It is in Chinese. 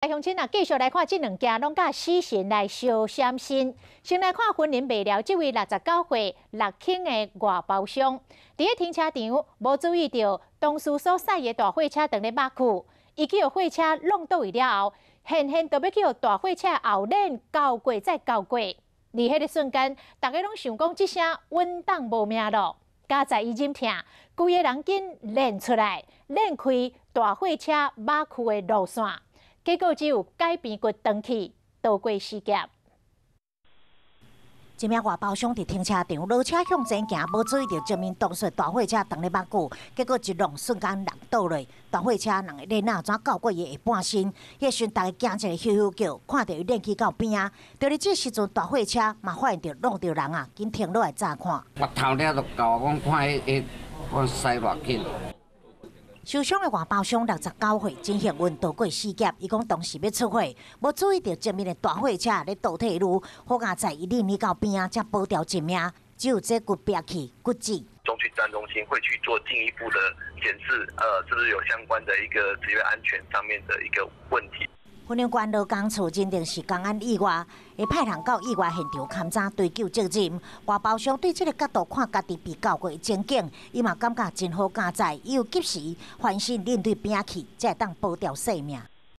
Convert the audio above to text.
乡亲啊，继续来看这两件拢甲死神来相闪身。先来看婚姻未了，这位69岁六轻的外包商，伫个停车场无注意到同事所驶的大货车等咧抹去，伊叫货车弄倒去了后，现就要叫大货车后轮交过再交过。伫迄个瞬间，大家拢想讲这声稳当无命咯。加在伊忍痛，规个人紧练出来，练开大货车抹去的路线。结果只有改变骨断去，逃过死劫。一名外包商伫停车场落车向前行，无注意到前面同事大货车等咧抹久，结果一弄瞬间人倒落，大货车人个链怎交过伊下半身。迄时大家惊一个咻咻叫，看到伊练去到边啊。就伫这时阵，大货车嘛发现到弄到人啊，紧停落来查看。我头了就搞，我看迄我驶偌紧。受伤的外包商69岁，真幸运逃过死劫。伊讲当时要出货，无注意到前面的大货车咧倒退路，好在伊忍去到边啊，才保掉一命。只有这骨憋气、骨折。中区治安中心会去做进一步的检视，是不是有相关的一个职业安全上面的一个问题。婚姻官落工处认定是公安意外，会派人到意外现场勘查追究责任。外包商对这个角度看家己被告过前景，伊嘛感觉真好加载，伊有及时反省认对边去，才会当保掉性命。